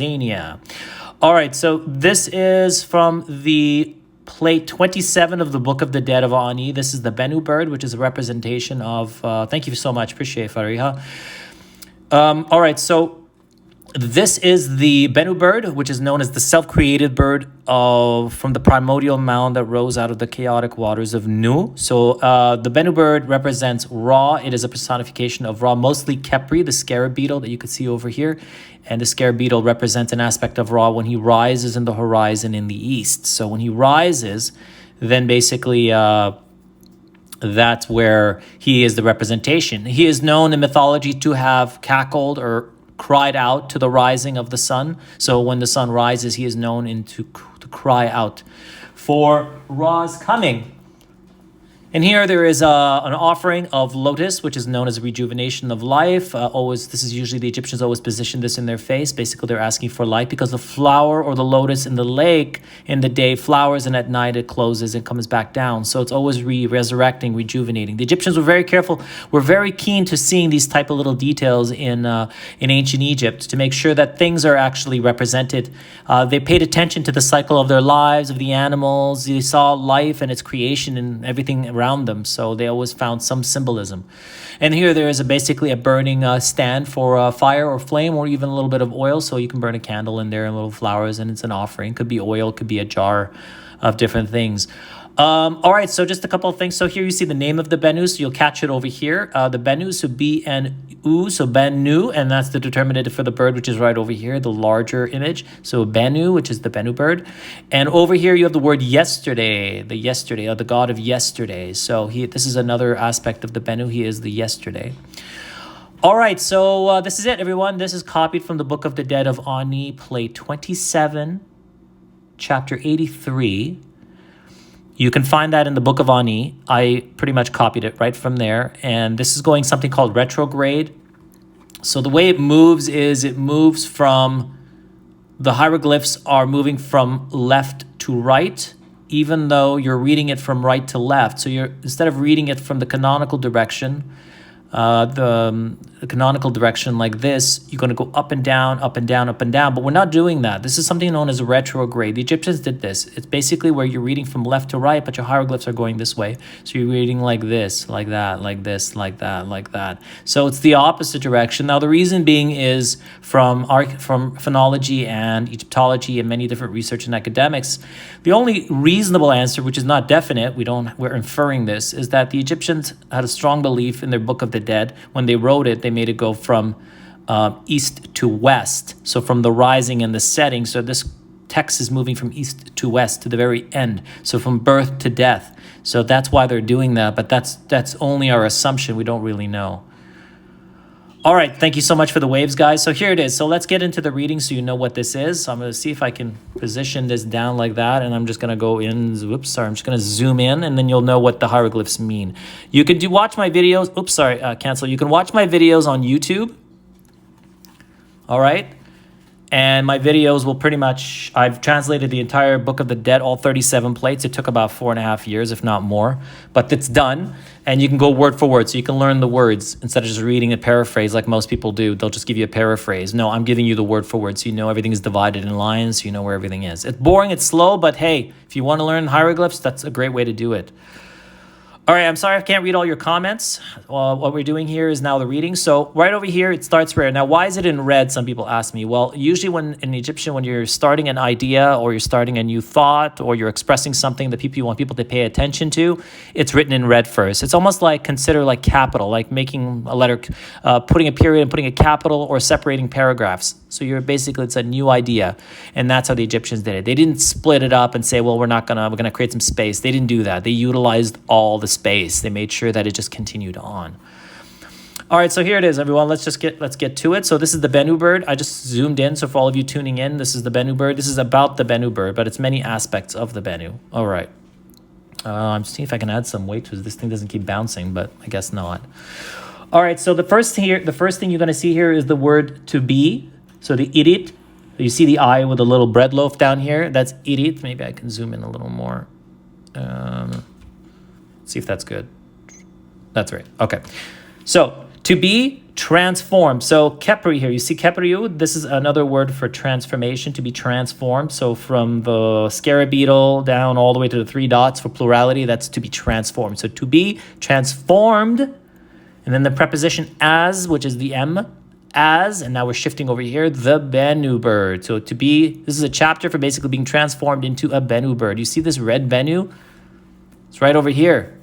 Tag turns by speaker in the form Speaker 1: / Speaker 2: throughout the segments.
Speaker 1: Tanzania. All right, so this is from the plate 27 of the Book of the Dead of Ani. This is the Bennu Bird, which is a representation of... thank you so much. Appreciate it, Fariha. All right, so this is the Bennu Bird, which is known as the self-created bird from the primordial mound that rose out of the chaotic waters of Nu. So the Bennu Bird represents Ra. It is a personification of Ra, mostly Khepri, the scarab beetle that you could see over here. And the scarab beetle represents an aspect of Ra when he rises in the horizon in the east. So when he rises, then basically... that's where he is the representation. He is known in mythology to have cackled or cried out to the rising of the sun. So when the sun rises, he is known to cry out for Ra's coming. And here there is an offering of lotus, which is known as Rejuvenation of Life. This is usually the Egyptians always position this in their face. Basically, they're asking for life because the flower or the lotus in the lake in the day flowers and at night it closes and comes back down. So it's always resurrecting, rejuvenating. The Egyptians were very careful, were very keen to seeing these type of little details in ancient Egypt to make sure that things are actually represented. They paid attention to the cycle of their lives, of the animals. They saw life and its creation and everything around them, so they always found some symbolism. And here there is basically a burning stand for fire or flame or even a little bit of oil, so you can burn a candle in there and little flowers, and it's an offering. Could be oil, could be a jar of different things. All right, so just a couple of things. So here you see the name of the Bennu, so you'll catch it over here. The Bennu, so B-N-U, so Bennu, and that's the determinative for the bird, which is right over here, the larger image. So Bennu, which is the Bennu bird. And over here you have the word yesterday, the god of yesterday. So this is another aspect of the Bennu. He is the yesterday. All right, so this is it, everyone. This is copied from the Book of the Dead of Ani, plate 27, chapter 83. You can find that in the Book of Ani. I pretty much copied it right from there. And this is going something called retrograde. So the way it moves is it moves from... The hieroglyphs are moving from left to right, even though you're reading it from right to left. So instead of reading it from the canonical direction, the canonical direction like this, you're going to go up and down, up and down, up and down. But we're not doing that. This is something known as a retrograde. The Egyptians did this. It's basically where you're reading from left to right, but your hieroglyphs are going this way. So you're reading like this, like that, like this, like that, like that. So it's the opposite direction. Now, the reason being is from phonology and Egyptology and many different research and academics, the only reasonable answer, which is not definite, we're inferring this, is that the Egyptians had a strong belief in their Book of the Dead. When they wrote it, they made it go from east to west. So from the rising and the setting. So this text is moving from east to west to the very end. So from birth to death. So that's why they're doing that. But that's only our assumption. We don't really know. All right. Thank you so much for the waves, guys. So here it is. So let's get into the reading so you know what this is. So I'm going to see if I can position this down like that. And I'm just going to go in. Oops, sorry. I'm just going to zoom in and then you'll know what the hieroglyphs mean. You can watch my videos. Oops, sorry. Cancel. You can watch my videos on YouTube. All right. And my videos will pretty much, I've translated the entire Book of the Dead, all 37 plates. It took about 4.5 years, if not more. But it's done. And you can go word for word. So you can learn the words instead of just reading a paraphrase like most people do. They'll just give you a paraphrase. No, I'm giving you the word for word. So you know everything is divided in lines. So you know where everything is. It's boring. It's slow. But hey, if you want to learn hieroglyphs, that's a great way to do it. All right, I'm sorry I can't read all your comments. What we're doing here is now the reading. So right over here, it starts red. Now, why is it in red? Some people ask me. Well, usually in Egyptian, when you're starting an idea or you're starting a new thought or you're expressing something that you want people to pay attention to, it's written in red first. It's almost like consider like capital, like making a letter, putting a period and putting a capital or separating paragraphs. So it's a new idea. And that's how the Egyptians did it. They didn't split it up and say, well, we're going to create some space. They didn't do that. They utilized all the space. They made sure that it just continued on. All right, so here it is, everyone. Let's get to it. So this is the Bennu Bird. I just zoomed in. So for all of you tuning in, this is the Bennu Bird. This is about the Bennu Bird, but it's many aspects of the Bennu. All right. I'm seeing if I can add some weight to this thing. Doesn't keep bouncing, but I guess not. All right, so the first thing you're going to see here is the word to be. So the irit. You see the eye with a little bread loaf down here. That's irit. Maybe I can zoom in a little more. See if that's good. That's right. Okay. So To be transformed. So kepri here, you see kepriu, this is another word for transformation, to be transformed. So from the scarab beetle down all the way to the three dots for plurality, that's to be transformed. So to be transformed, and then the preposition as, which is the M, as, and now we're shifting over here, the Bennu bird. So to be, this is a chapter for basically being transformed into a Bennu bird. You see this red Bennu? It's right over here.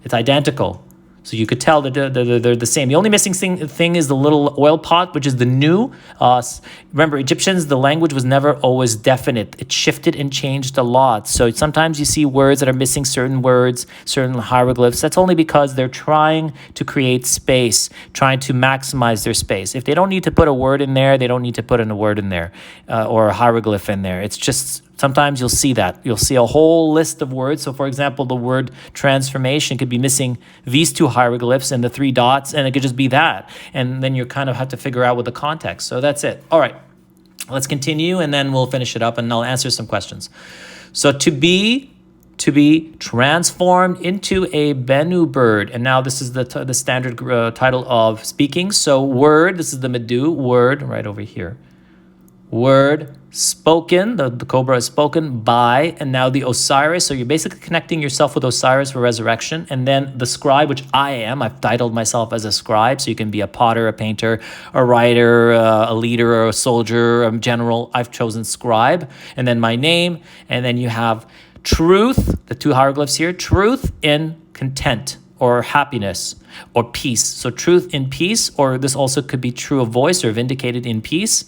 Speaker 1: It's identical. So you could tell that they're the same. The only missing thing is the little oil pot, which is the nu. Remember, Egyptians, the language was never always definite. It shifted and changed a lot. So sometimes you see words that are missing certain words, certain hieroglyphs. That's only because they're trying to create space, trying to maximize their space. If they don't need to put a word in there, they don't need to put in a word in there or a hieroglyph in there. It's just... Sometimes you'll see that. You'll see a whole list of words. So, for example, the word transformation could be missing these two hieroglyphs and the three dots, and it could just be that. And then you kind of have to figure out with the context. So that's it. All right, let's continue, and then we'll finish it up, and I'll answer some questions. So to be transformed into a Bennu bird. And now this is the standard title of speaking. So word, this is the Medu, word right over here. Word spoken, the cobra is spoken by, and now the Osiris. So you're basically connecting yourself with Osiris for resurrection. And then the scribe, which I am, I've titled myself as a scribe. So you can be a potter, a painter, a writer, a leader, or a soldier, a general. I've chosen scribe. And then my name. And then you have truth, the two hieroglyphs here, truth in content or happiness or peace. So truth in peace, or this also could be true of voice or vindicated in peace.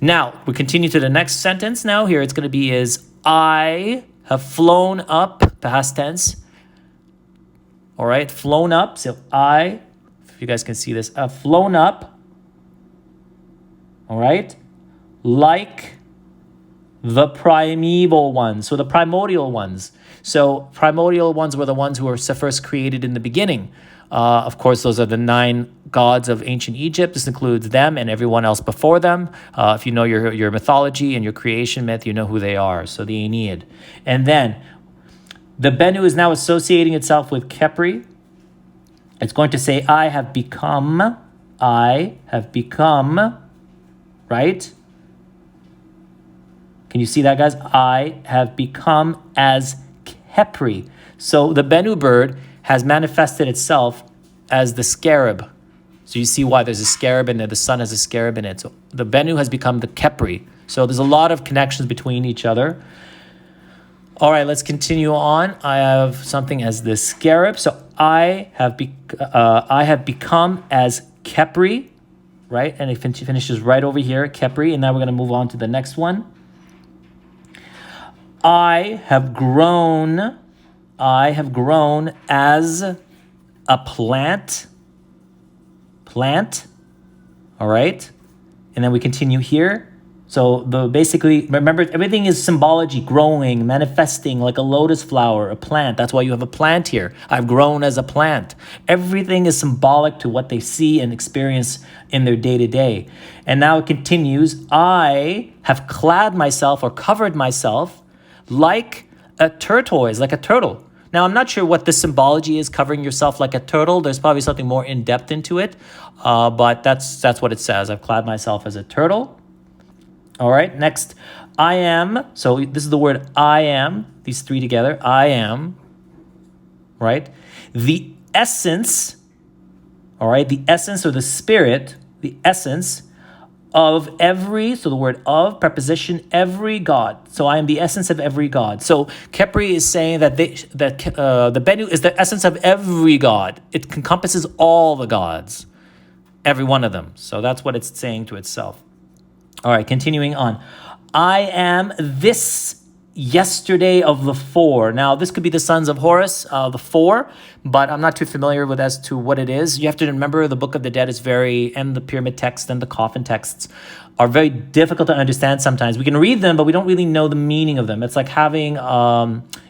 Speaker 1: Now, we continue to the next sentence now. Here it's going to be is, I have flown up, past tense. All right, flown up. So I, if you guys can see this, I've flown up. All right, like the primeval ones. So the primordial ones. So primordial ones were the ones who were first created in the beginning. Of course, those are the 9 gods of ancient Egypt. This includes them and everyone else before them. If you know your mythology and your creation myth, you know who they are. So the Aeneid. And then the Bennu is now associating itself with Khepri. It's going to say, I have become, right? Can you see that, guys? I have become as Khepri. So the Bennu bird has manifested itself as the scarab. So you see why there's a scarab in there. The sun has a scarab in it. So the Bennu has become the Khepri. So there's a lot of connections between each other. All right, let's continue on. I have something as the scarab. So I have become as Khepri, right? And it finishes right over here, Khepri. And now we're going to move on to the next one. I have grown as a plant, all right? And then we continue here. So basically, remember, everything is symbology, growing, manifesting like a lotus flower, a plant. That's why you have a plant here. I've grown as a plant. Everything is symbolic to what they see and experience in their day-to-day. And now it continues, I have clad myself or covered myself like a tortoise, like a turtle. Now, I'm not sure what the symbology is, covering yourself like a turtle. There's probably something more in-depth into it, but that's what it says. I've clad myself as a turtle. All right, next, I am. So this is the word I am, these three together. I am, right? The essence, all right? The essence or the spirit, the essence of every, so the word of, preposition, every god. So I am the essence of every god. So Khepri is saying that the Bennu is the essence of every god. It encompasses all the gods, every one of them. So that's what it's saying to itself. All right, continuing on. I am this yesterday of the four. Now, this could be the sons of Horus, the four, but I'm not too familiar with as to what it is. You have to remember the Book of the Dead is and the pyramid text and the coffin texts are very difficult to understand sometimes. We can read them, but we don't really know the meaning of them. It's like having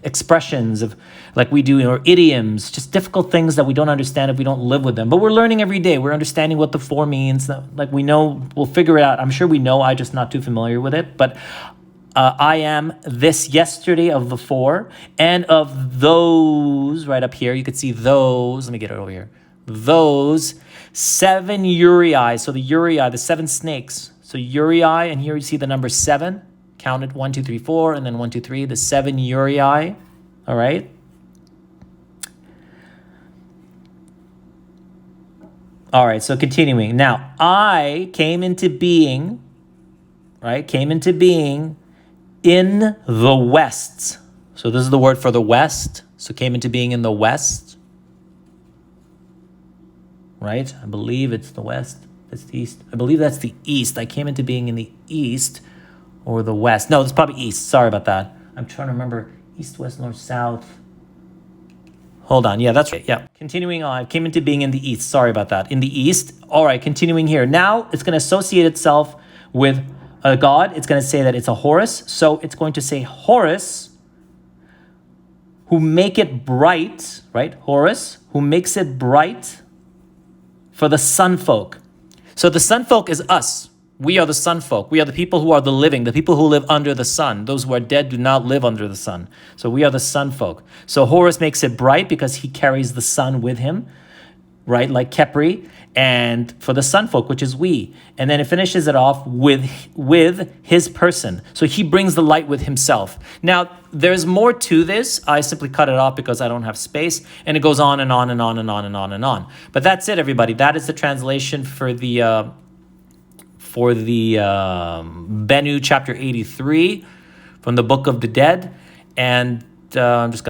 Speaker 1: expressions of, like we do, or idioms, just difficult things that we don't understand if we don't live with them. But we're learning every day. We're understanding what the four means. Like we know, we'll figure it out. I'm sure we know, I'm just not too familiar with it. But I am this yesterday of the four, and of those, right up here, you could see those. Let me get it over here. those 7 uriai. So the uriai, the 7 snakes. So uriai, and here you see the number 7. Count it 1, 2, 3, 4, and then 1, 2, 3. The 7 uriai. All right. All right, so continuing. Now, I came into being, right? Came into being in the west. So this is the word for the west. So came into being in the west. Right? I believe it's the west. That's the east. I believe that's the east. I came into being in the east or the west. No, it's probably east. Sorry about that. I'm trying to remember east, west, north, south. Hold on. Yeah, that's right. Yeah. Continuing on. I came into being in the east. Sorry about that. In the east. All right. Continuing here. Now it's going to associate itself with a god. It's going to say that it's a Horus. So it's going to say Horus, who make it bright, right? Horus, who makes it bright for the sun folk. So the sun folk is us. We are the sun folk. We are the people who are the living, the people who live under the sun. Those who are dead do not live under the sun. So we are the sun folk. So Horus makes it bright because he carries the sun with him, right? Like Kepri. And for the sun folk, which is we. And then it finishes it off with his person. So he brings the light with himself. Now, there's more to this. I simply cut it off because I don't have space. And it goes on and on and on and on and on and on. But that's it, everybody. That is the translation for the Bennu chapter 83 from the Book of the Dead. And I'm just going